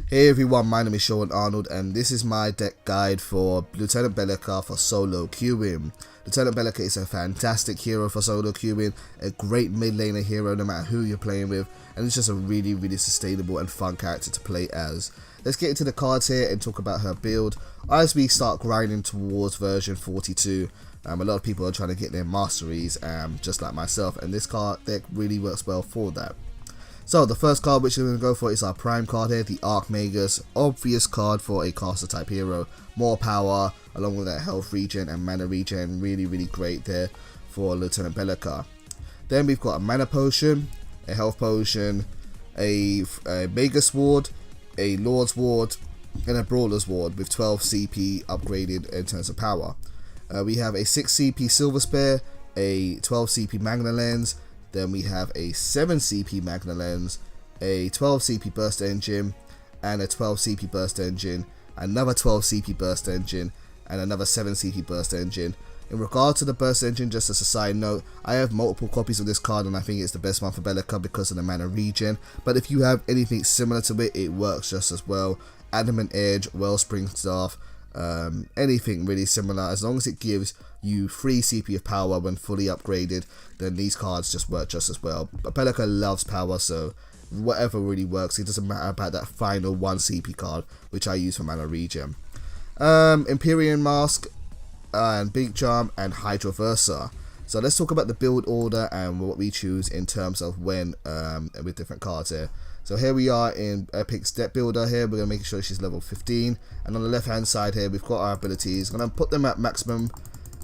Hey everyone, my name is Sean Arnold and this is my deck guide for Lieutenant Belica for solo queuing. Lieutenant Belica is a fantastic hero for solo queuing, a great mid laner hero no matter who you're playing with, and it's just a really sustainable and fun character to play as. Let's get into the cards here and talk about her build as we start grinding towards version 42. A lot of people are trying to get their masteries, just like myself, and this card deck really works well for that. So the first card which we're going to go for is our prime card here, the Archmagus. Obvious card for a caster type hero. More power along with that health regen and mana regen. Really great there for Lieutenant Belica. Then we've got a mana potion, a health potion, a Magus ward, a Lord's ward, and a Brawler's ward with 12 CP upgraded in terms of power. We have a 6 CP Silver Spare, a 12 CP Magna Lens. Then we have a 7 CP Magna Lens, a 12 CP Burst Engine, and a 12 CP Burst Engine, another 12 CP Burst Engine, and another 7 CP Burst Engine. In regard to the Burst Engine, just as a side note, I have multiple copies of this card and I think it's the best one for Belica because of the mana regen. But if you have anything similar to it, it works just as well. Adamant Edge, Wellspring Staff, anything really similar, as long as it gives you 3 CP of power when fully upgraded, then these cards just work just as well. But Belica loves power, so whatever really works. It doesn't matter about that final 1 CP card, which I use for mana regen. Empyrean Mask, and Big Charm, and Hydroversa. So let's talk about the build order and what we choose in terms of when with different cards here. So here we are in Epic's deck builder here. We're going to make sure she's level 15. And on the left hand side here, we've got our abilities. I'm going to put them at maximum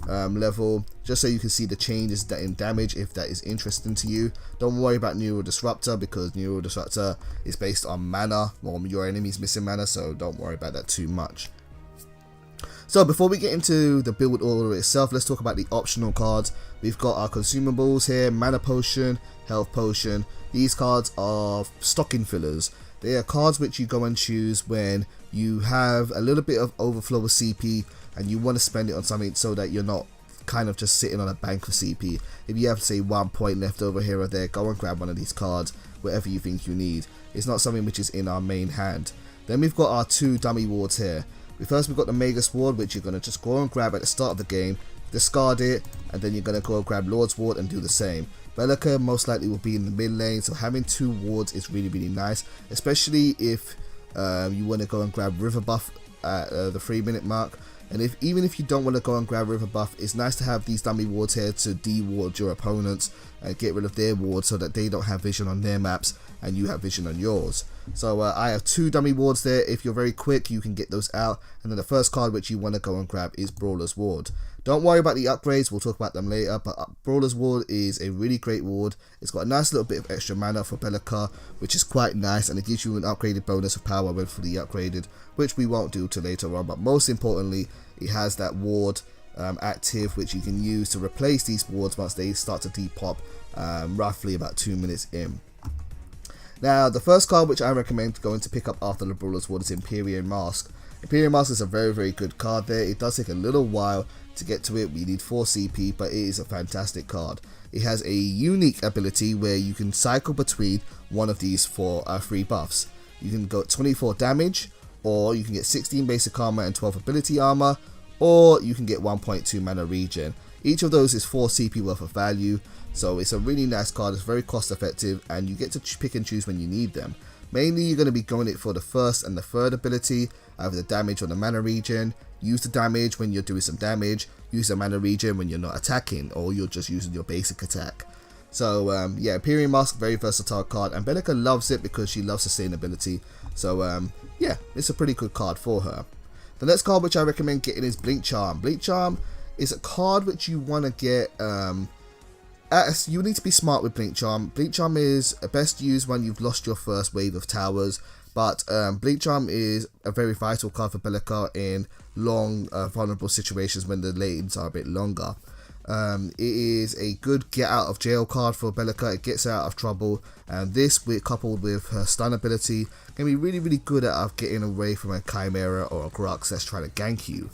level, just so you can see the changes in damage if that is interesting to you. Don't worry about Neural Disruptor because Neural Disruptor is based on mana, or your enemy's missing mana, so don't worry about that too much. So before we get into the build order itself, let's talk about the optional cards. We've got our Consumables here, Mana Potion, Health Potion. These cards are stocking fillers. They are cards which you go and choose when you have a little bit of overflow of CP and you want to spend it on something so that you're not kind of just sitting on a bank of CP. If you have, say, 1 point left over here or there, go and grab one of these cards, whatever you think you need. It's not something which is in our main hand. Then we've got our 2 dummy wards here. First we've got the Magus ward, which you're going to just go and grab at the start of the game, discard it, and then you're going to go and grab Lord's ward and do the same. Belica most likely will be in the mid lane, so having 2 wards is really nice, especially if you want to go and grab River buff at the 3-minute mark. And even if you don't want to go and grab River buff, it's nice to have these dummy wards here to de-ward your opponents and get rid of their wards so that they don't have vision on their maps and you have vision on yours. So I have 2 dummy wards there. If you're very quick, you can get those out. And then the first card which you want to go and grab is Brawler's Ward. Don't worry about the upgrades, we'll talk about them later, but Brawler's Ward is a really great ward. It's got a nice little bit of extra mana for Belica, which is quite nice, and it gives you an upgraded bonus of power when fully upgraded, which we won't do till later on. But most importantly, it has that ward active, which you can use to replace these wards once they start to depop roughly about 2 minutes in. Now, the first card which I recommend going to pick up after the Brawler's Ward is Empyrean Mask. Empyrean Mask is a very good card there. It does take a little while to get to it. We need 4 CP, but it is a fantastic card. It has a unique ability where you can cycle between one of these 3 buffs. You can go 24 damage, or you can get 16 basic armor and 12 ability armor, or you can get 1.2 mana regen. Each of those is 4 CP worth of value, so it's a really nice card. It's very cost effective and you get to pick and choose when you need them. Mainly you're going to be going it for the first and the third ability, either the damage or the mana regen. Use the damage when you're doing some damage, use the mana regen when you're not attacking or you're just using your basic attack. So yeah, Empyrean Mask, very versatile card, and Belica loves it because she loves sustainability. So yeah, it's a pretty good card for her. The next card which I recommend getting is Blink Charm. Blink Charm is a card which you want to get, you need to be smart with Blink Charm. Blink Charm is best used when you've lost your first wave of towers, but Blink Charm is a very vital card for Belica in long vulnerable situations when the lanes are a bit longer. It is a good get out of jail card for Belica. It gets her out of trouble, and this, coupled with her stun ability, can be really good at getting away from a Chimera or a Grux that's trying to gank you.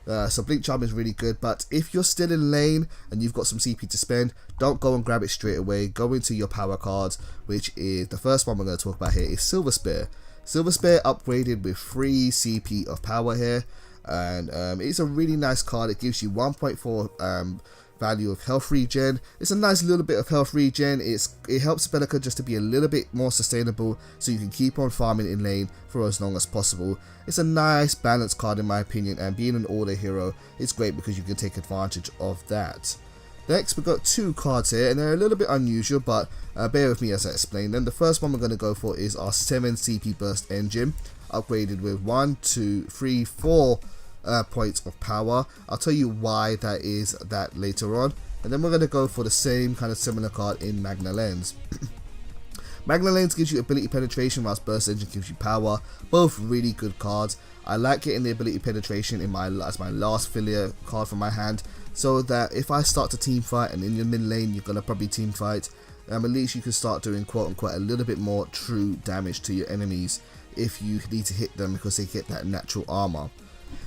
So Blink Charm is really good, but if you're still in lane and you've got some CP to spend, don't go and grab it straight away. Go into your power cards, which is the first one we're going to talk about here is Silver Spear. Silver Spear upgraded with 3 CP of power here, and it's a really nice card. It gives you 1.4 value of health regen. It's a nice little bit of health regen. It helps Belica just to be a little bit more sustainable, so you can keep on farming in lane for as long as possible. It's a nice balanced card in my opinion, and being an order hero, it's great because you can take advantage of that. Next, we've got 2 cards here, and they're a little bit unusual, but bear with me as I explain them. The first one we're going to go for is our 7 CP burst engine, upgraded with 1, 2, 3, 4 points of power. I'll tell you why that is that later on. And then we're going to go for the same kind of similar card in Magna Lens. Magna Lens gives you ability penetration, whilst Burst Engine gives you power. Both really good cards. I like getting the ability penetration in as my last filler card from my hand, so that if I start to team fight and in your mid lane you're going to probably team fight, at least you can start doing quote unquote a little bit more true damage to your enemies if you need to hit them, because they get that natural armor.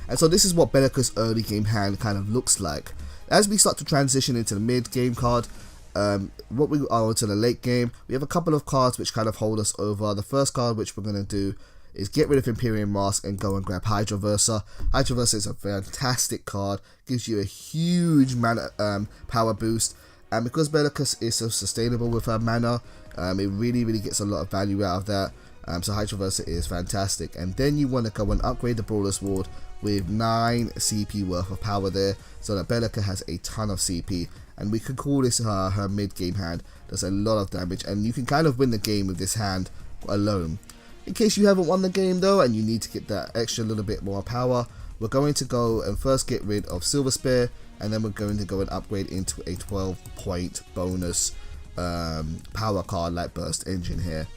And so this is what Belica's early game hand kind of looks like. As we start to transition into the mid game card, what we are into the late game, we have a couple of cards which kind of hold us over. The first card which we're going to do is get rid of Imperium Mask and go and grab Hydroversa. Hydroversa is a fantastic card, gives you a huge mana power boost, and because Belica is so sustainable with her mana, it really gets a lot of value out of that. So Hydroversa is fantastic. And then you want to go and upgrade the Brawler's Ward with 9 CP worth of power there, so that Belica has a ton of CP, and we can call this her mid game hand. Does a lot of damage, and you can kind of win the game with this hand alone. In case you haven't won the game though and you need to get that extra little bit more power, we're going to go and first get rid of Silver Spear, and then we're going to go and upgrade into a 12-point bonus power card like Burst Engine here.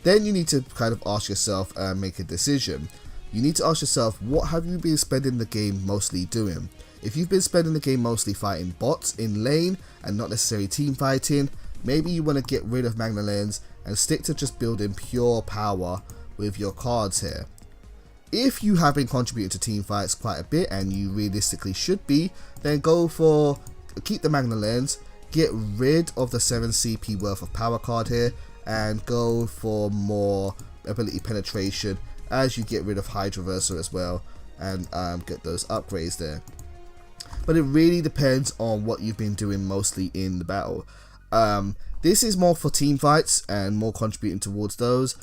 Then you need to kind of ask yourself and make a decision. You need to ask yourself, what have you been spending the game mostly doing? If you've been spending the game mostly fighting bots in lane and not necessarily team fighting, maybe you want to get rid of Magna Lens and stick to just building pure power with your cards here. If you have been contributing to team fights quite a bit, and you realistically should be, then go for keep the Magna Lens, get rid of the 7 CP worth of power card here, and go for more ability penetration as you get rid of Hydroversa as well, and get those upgrades there. But it really depends on what you've been doing mostly in the battle. This is more for team fights and more contributing towards those.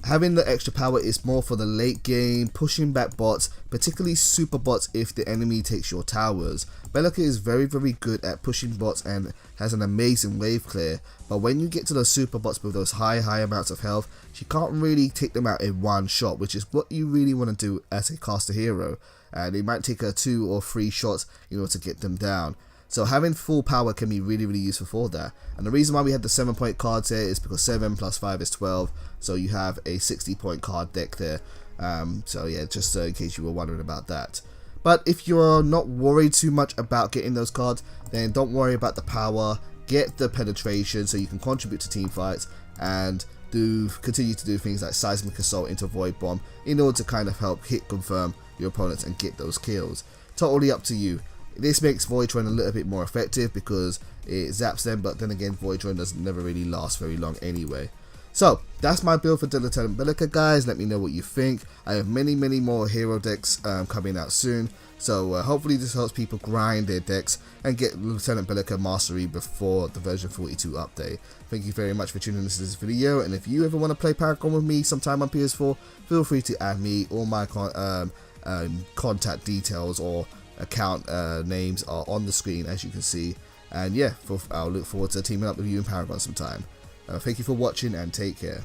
Having the extra power is more for the late game, pushing back bots, particularly super bots if the enemy takes your towers. Belica is very good at pushing bots and has an amazing Waveclear, but when you get to those super bots with those high amounts of health, she can't really take them out in one shot, which is what you really want to do as a caster hero. And it might take her 2 or 3 shots in order to get them down. So having full power can be really useful for that. And the reason why we had the 7-point cards here is because 7 plus 5 is 12. So you have a 60-point card deck there. So yeah, just in case you were wondering about that. But if you're not worried too much about getting those cards, then don't worry about the power. Get the penetration so you can contribute to team fights and continue to do things like Seismic Assault into Void Bomb in order to kind of help hit confirm your opponents and get those kills. Totally up to you. This makes Void Drone a little bit more effective because it zaps them, but then again Void Drone doesn't never really last very long anyway. So that's my build for Lieutenant Belica, guys. Let me know what you think. I have many more hero decks coming out soon, so hopefully this helps people grind their decks and get Lieutenant Belica mastery before the version 42 update. Thank you very much for tuning into this video, and if you ever want to play Paragon with me sometime on PS4, feel free to add me. All my contact details or account names are on the screen, as you can see, and yeah, I'll look forward to teaming up with you in Paragon sometime. Thank you for watching and take care.